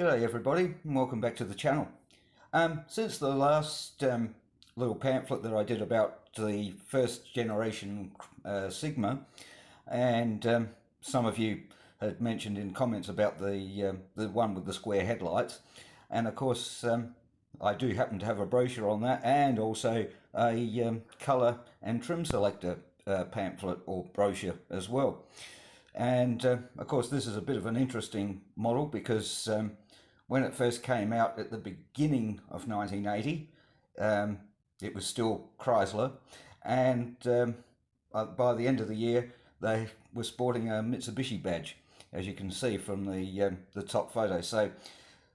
G'day everybody and welcome back to the channel. Since the last little pamphlet that I did about the first generation Sigma, and some of you had mentioned in comments about the one with the square headlights, and of course I do happen to have a brochure on that, and also a colour and trim selector pamphlet or brochure as well. And of course this is a bit of an interesting model because when it first came out at the beginning of 1980, it was still Chrysler, and by the end of the year they were sporting a Mitsubishi badge, as you can see from the top photo. So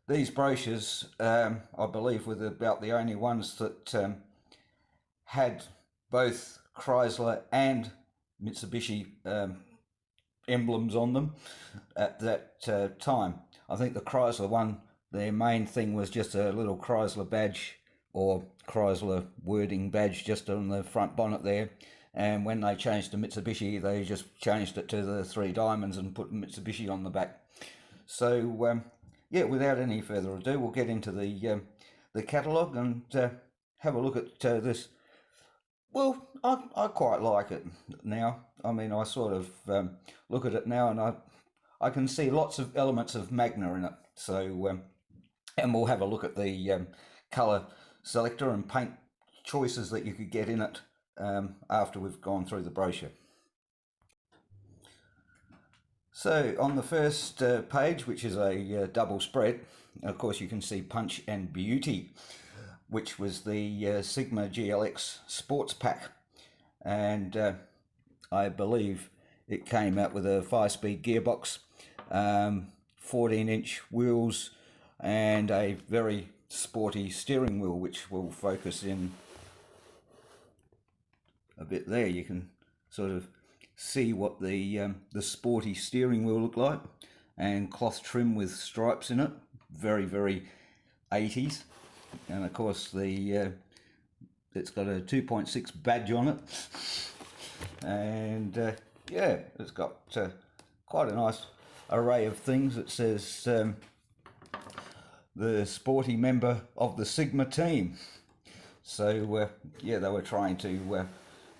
these brochures, I believe, were about the only ones that had both Chrysler and Mitsubishi emblems on them at that time. I think the Chrysler one, their main thing was just a little Chrysler badge or Chrysler wording badge just on the front bonnet there, and when they changed to Mitsubishi they just changed it to the 3 diamonds and put Mitsubishi on the back. So yeah, without any further ado, we'll get into the catalogue and have a look at this. Well, I quite like it now. I mean, I sort of look at it now and I can see lots of elements of Magna in it. So, and we'll have a look at the colour selector and paint choices that you could get in it after we've gone through the brochure. So on the first page, which is a double spread, of course you can see Punch and Beauty, which was the Sigma GLX Sports Pack, and I believe it came out with a 5-speed gearbox, 14-inch wheels, and a very sporty steering wheel, which will focus in a bit there. You can sort of see what the sporty steering wheel looked like, and cloth trim with stripes in it, very 80s. And of course it's got a 2.6 badge on it, and yeah, it's got quite a nice array of things. It says the sporty member of the Sigma team. So yeah, they were trying to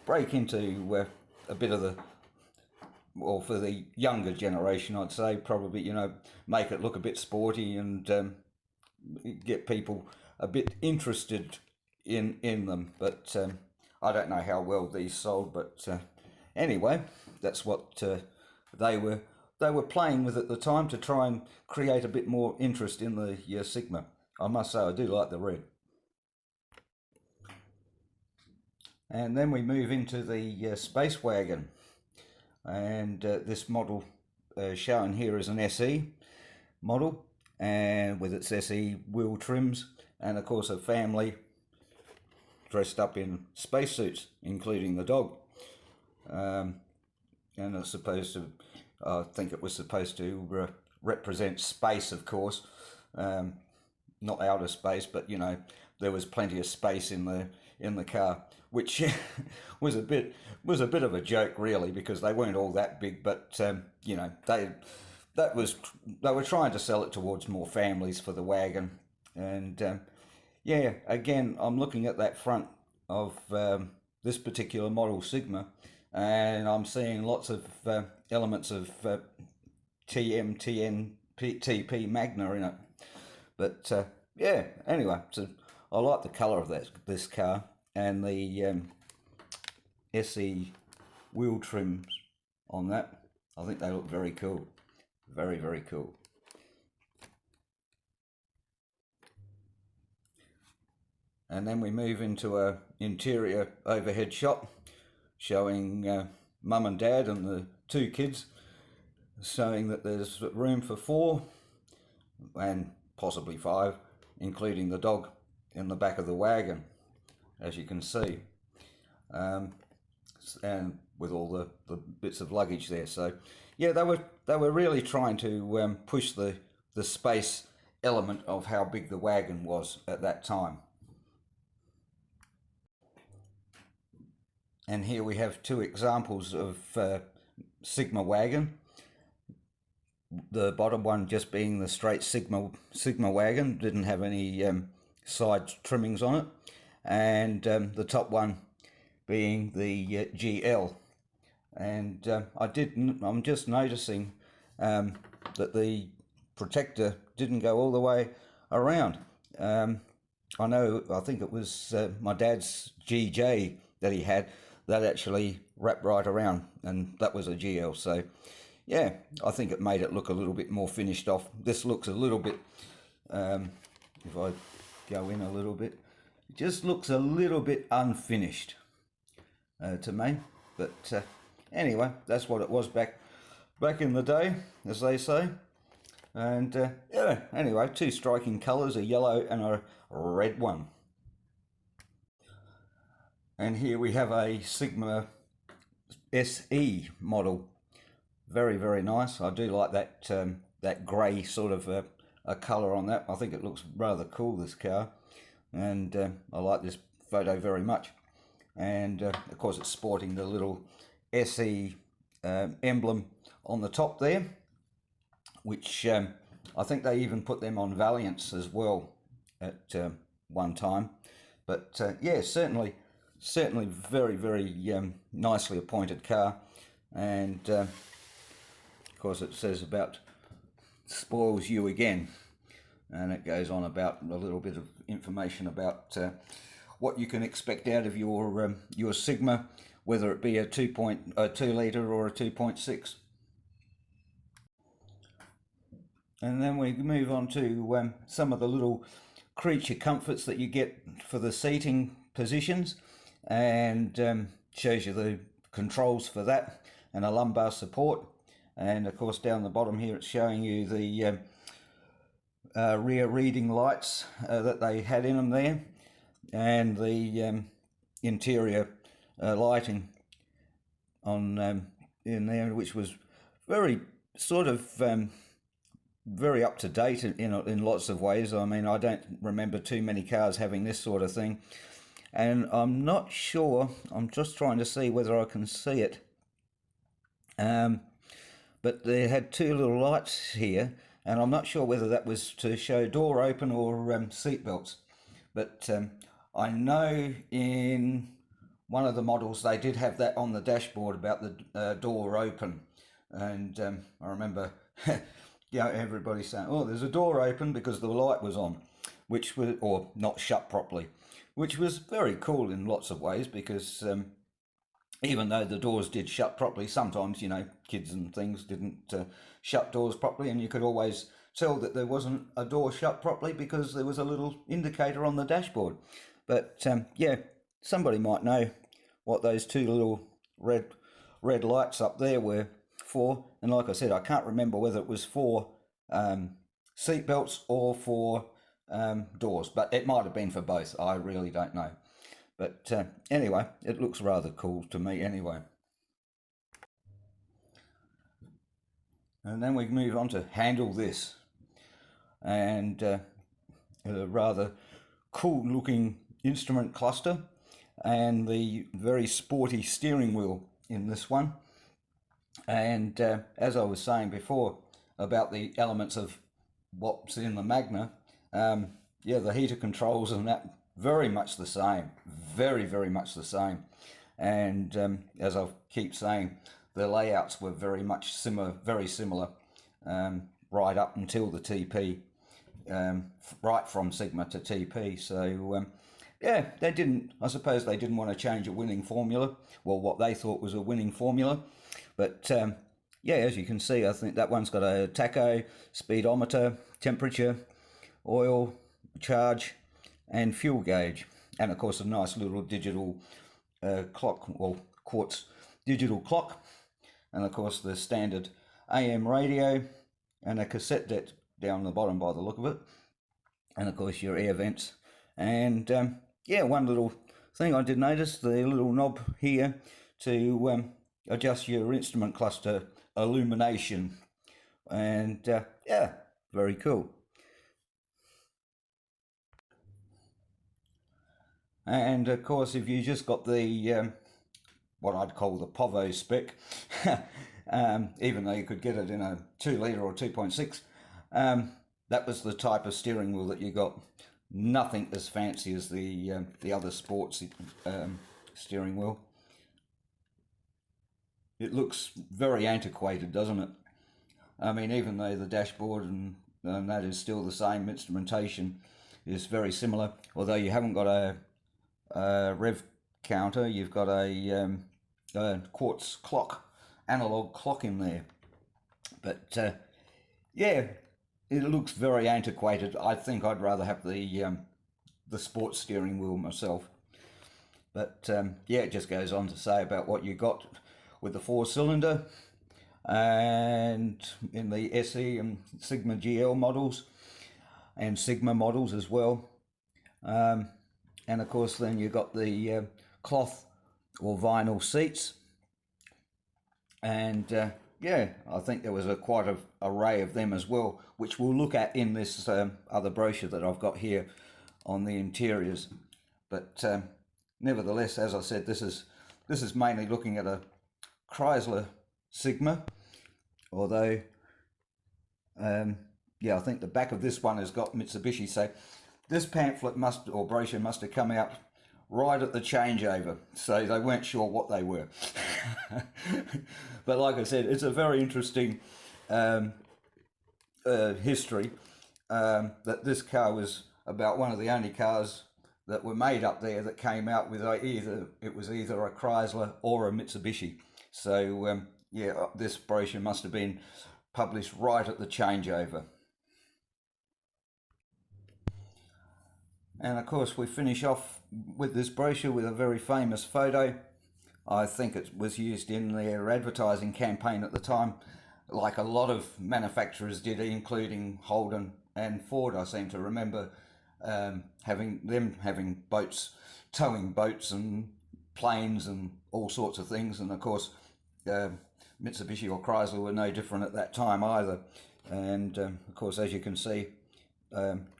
break into a bit of the, well, for the younger generation I'd say, probably, you know, make it look a bit sporty and get people a bit interested in them. But I don't know how well these sold, but anyway, that's what they were playing with at the time to try and create a bit more interest in the Sigma. I must say I do like the red. And then we move into the Space Wagon, and this model shown here is an SE model, and with its SE wheel trims, and of course a family dressed up in spacesuits, including the dog. And it's supposed to, I think it was supposed to represent space, of course, not outer space, but you know, there was plenty of space in the car, which was a bit of a joke really, because they weren't all that big, but you know, they were trying to sell it towards more families for the wagon. And yeah, again, I'm looking at that front of this particular model Sigma, and I'm seeing lots of elements of TM, TN, TP Magna in it. But yeah, anyway, so I like the colour of this car, and the SE wheel trims on that. I think they look very cool, very cool. And then we move into a interior overhead shot showing mum and dad and the 2 kids, showing that there's room for 4 and possibly 5, including the dog, in the back of the wagon, as you can see, and with all the bits of luggage there. So yeah, they were really trying to push the space element of how big the wagon was at that time. And here we have 2 examples of Sigma wagon. the bottom one just being the straight Sigma wagon, didn't have any side trimmings on it, and the top one being the GL. And I'm just noticing that the protector didn't go all the way around. I think it was my dad's GJ that he had that actually wrapped right around, and that was a GL. So yeah, I think it made it look a little bit more finished off. This looks a little bit, if I go in a little bit, it just looks a little bit unfinished to me. But anyway, that's what it was back in the day, as they say. And yeah, anyway, two striking colours, a yellow and a red one. And here we have a Sigma SE model. Very, very nice. I do like that that grey sort of a colour on that. I think it looks rather cool, this car. And I like this photo very much. And of course it's sporting the little SE emblem on the top there, which I think they even put them on Valiants as well at one time. But yeah, certainly very, very nicely appointed car. And of course it says about spoils you again, and it goes on about a little bit of information about what you can expect out of your Sigma, whether it be a 2 litre or a 2.6. And then we move on to some of the little creature comforts that you get for the seating positions, and shows you the controls for that and a lumbar support. And of course down the bottom here it's showing you the rear reading lights that they had in them there, and the interior lighting on in there, which was very sort of very up to date in lots of ways. I mean, I don't remember too many cars having this sort of thing, and I'm not sure. I'm just trying to see whether I can see it. But they had two little lights here, and I'm not sure whether that was to show door open or seat belts. But I know in one of the models they did have that on the dashboard about the door open, and I remember everybody saying, oh, there's a door open, because the light was on, which was, or not shut properly, which was very cool in lots of ways, because even though the doors did shut properly, sometimes, kids and things didn't shut doors properly, and you could always tell that there wasn't a door shut properly because there was a little indicator on the dashboard. But yeah, somebody might know what those two little red lights up there were for. And like I said, I can't remember whether it was for seat belts or for doors, but it might have been for both. I really don't know. But anyway, it looks rather cool to me anyway. And then we move on to Handle This. And a rather cool looking instrument cluster, and the very sporty steering wheel in this one. And as I was saying before about the elements of what's in the Magna, yeah, the heater controls and that, very much the same, very much the same. And as I keep saying, the layouts were very much very similar, right up until the TP, right from Sigma to TP. So yeah, I suppose they didn't want to change a winning formula, well, what they thought was a winning formula. But yeah, as you can see, I think that one's got a tacho, speedometer, temperature, oil, charge, and fuel gauge, and of course a nice little digital clock, or quartz digital clock, and of course the standard AM radio, and a cassette deck down the bottom by the look of it, and of course your air vents. And yeah, one little thing I did notice, the little knob here to adjust your instrument cluster illumination, and yeah, very cool. And of course, if you just got the what I'd call the Povo spec, even though you could get it in a 2 litre or 2.6. That was the type of steering wheel that you got. Nothing as fancy as the other sports steering wheel. It looks very antiquated, doesn't it? I mean, even though the dashboard and that is still the same, instrumentation is very similar. Although you haven't got a rev counter, you've got a quartz clock, analog clock in there. But yeah, it looks very antiquated. I think I'd rather have the sports steering wheel myself. But yeah, it just goes on to say about what you got with the 4-cylinder, and in the SE and Sigma GL models and Sigma models as well. And of course then you got the cloth or vinyl seats, and yeah, I think there was quite an array of them as well, which we'll look at in this other brochure that I've got here on the interiors. But nevertheless, as I said, this is mainly looking at a Chrysler Sigma, although yeah, I think the back of this one has got Mitsubishi. So this pamphlet or brochure must have come out right at the changeover, so they weren't sure what they were. But like I said, it's a very interesting history, that this car was about one of the only cars that were made up there that came out with either a Chrysler or a Mitsubishi. So yeah, this brochure must have been published right at the changeover. And of course we finish off with this brochure with a very famous photo. I think it was used in their advertising campaign at the time, like a lot of manufacturers did, including Holden and Ford. I seem to remember having boats, towing boats and planes and all sorts of things. And of course Mitsubishi or Chrysler were no different at that time either. And of course, as you can see,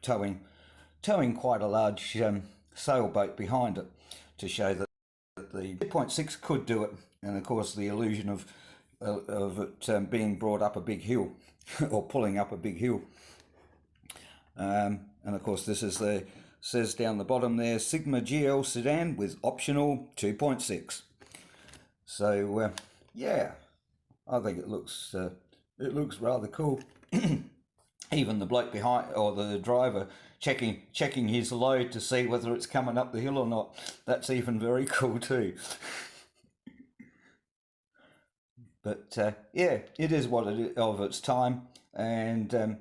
towing quite a large sailboat behind it to show that the 2.6 could do it. And of course the illusion of it being brought up a big hill or pulling up a big hill. And of course this is says down the bottom there, Sigma GL sedan with optional 2.6. So yeah, I think it looks rather cool. Even the bloke behind, or the driver, checking his load to see whether it's coming up the hill or not. That's even very cool too. But yeah, it is what it is of its time, and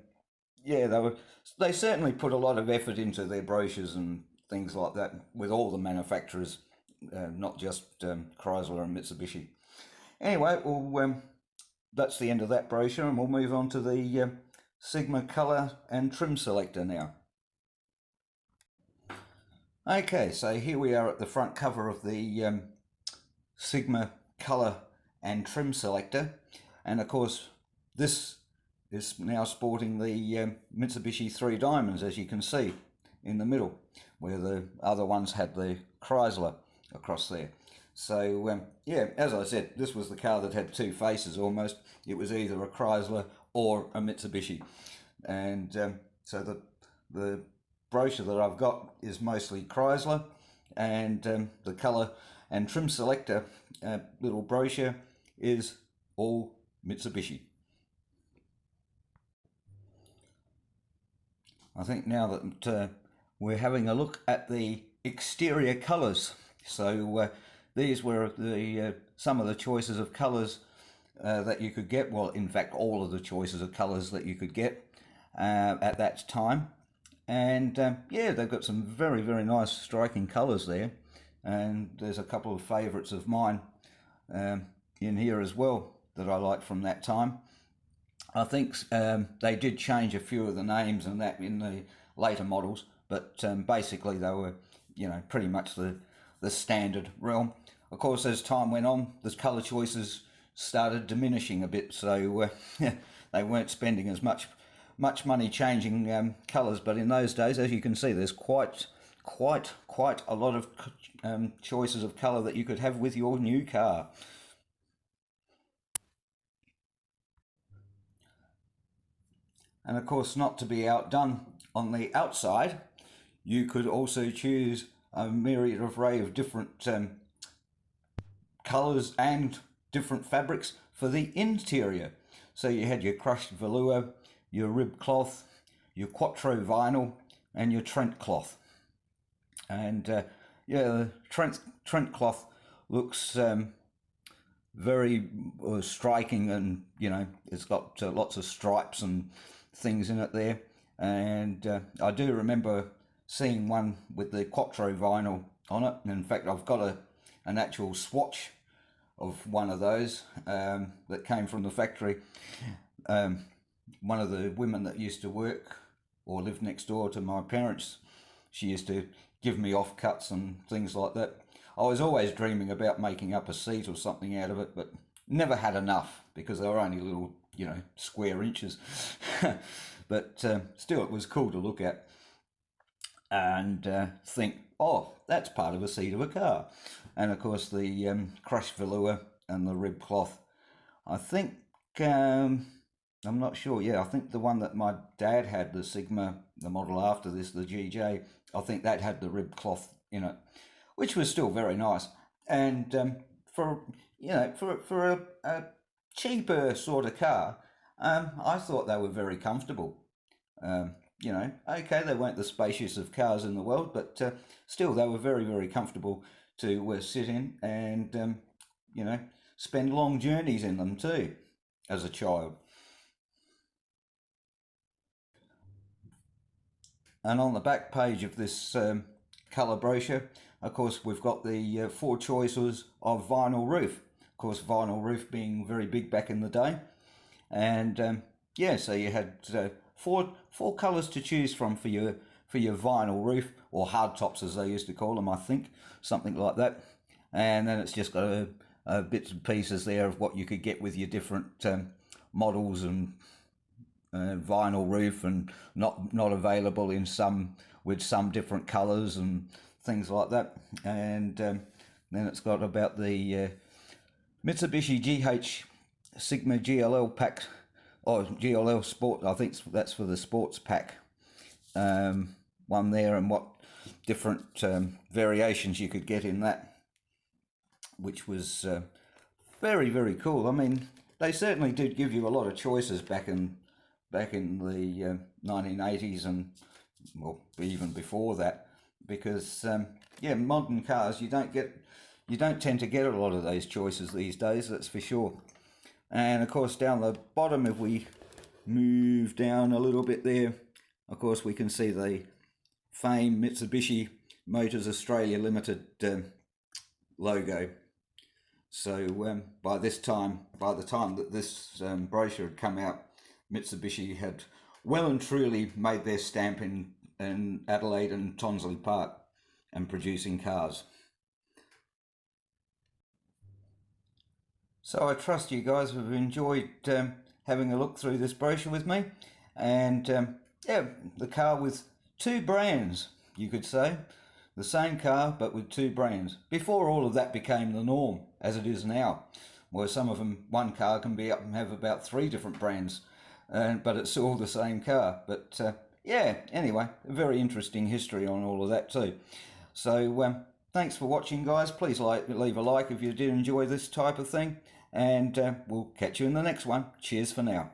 yeah, they certainly put a lot of effort into their brochures and things like that with all the manufacturers, not just Chrysler and Mitsubishi. Anyway, well, that's the end of that brochure, and we'll move on to the Sigma colour and trim selector now. Okay, so here we are at the front cover of the Sigma colour and trim selector, and of course this is now sporting the Mitsubishi 3 Diamonds, as you can see in the middle, where the other ones had the Chrysler across there. So yeah, as I said, this was the car that had two faces almost. It was either a Chrysler or a Mitsubishi, and so the brochure that I've got is mostly Chrysler, and the colour and trim selector little brochure is all Mitsubishi. I think now that we're having a look at the exterior colours. So these were some of the choices of colours that you could get. Well, in fact, all of the choices of colours that you could get at that time. And yeah, they've got some very, very nice striking colours there. And there's a couple of favourites of mine in here as well that I like from that time. I think they did change a few of the names and that in the later models, but basically they were, you know, pretty much the standard realm. Of course, as time went on, the colour choices started diminishing a bit, so they weren't spending as much money changing colours. But in those days, as you can see, there's quite a lot of choices of colour that you could have with your new car. And of course, not to be outdone on the outside, you could also choose a myriad array of different colours and different fabrics for the interior. So you had your crushed velour, your rib cloth, your Quattro vinyl, and your Trent cloth. And yeah, the Trent cloth looks very striking, and you know, it's got lots of stripes and things in it there. And I do remember seeing one with the Quattro vinyl on it. In fact, I've got an actual swatch of one of those that came from the factory. One of the women that used to work or lived next door to my parents, she used to give me offcuts and things like that. I was always dreaming about making up a seat or something out of it, but never had enough because they were only little, you know, square inches. But still, it was cool to look at and think, oh, that's part of a seat of a car. And of course, the crushed velour and the rib cloth. I think, I'm not sure, yeah, I think the one that my dad had, the Sigma, the model after this, the GJ, I think that had the rib cloth in it, which was still very nice. And for, you know, for a cheaper sort of car, I thought they were very comfortable. You know, okay, they weren't the spacious of cars in the world, but still they were very, very comfortable to sit in and, you know, spend long journeys in them too, as a child. And on the back page of this colour brochure, of course, we've got the four choices of vinyl roof. Of course, vinyl roof being very big back in the day. And yeah, so you had four colours to choose from for your vinyl roof, or hard tops as they used to call them, I think, something like that. And then it's just got bits and pieces there of what you could get with your different models and vinyl roof, and not available in some with some different colours and things like that. And then it's got about the Mitsubishi GH Sigma GLL pack, or GLL Sport, I think that's for the sports pack one there, and what different variations you could get in that, which was very, very cool. I mean, they certainly did give you a lot of choices back in the 1980s, and well, even before that, because yeah, modern cars, you don't tend to get a lot of those choices these days, that's for sure. And of course, down the bottom, if we move down a little bit there, of course, we can see the famed Mitsubishi Motors Australia Limited logo. So by the time that this brochure had come out, Mitsubishi had well and truly made their stamp in Adelaide and Tonsley Park and producing cars. So I trust you guys have enjoyed having a look through this brochure with me. And yeah, the car with two brands, you could say. The same car, but with two brands. Before all of that became the norm, as it is now, where some of them, one car can be up and have about 3 different brands, but it's all the same car. But yeah, anyway, a very interesting history on all of that too. So thanks for watching, guys. Please leave a like if you did enjoy this type of thing, and we'll catch you in the next one. Cheers for now.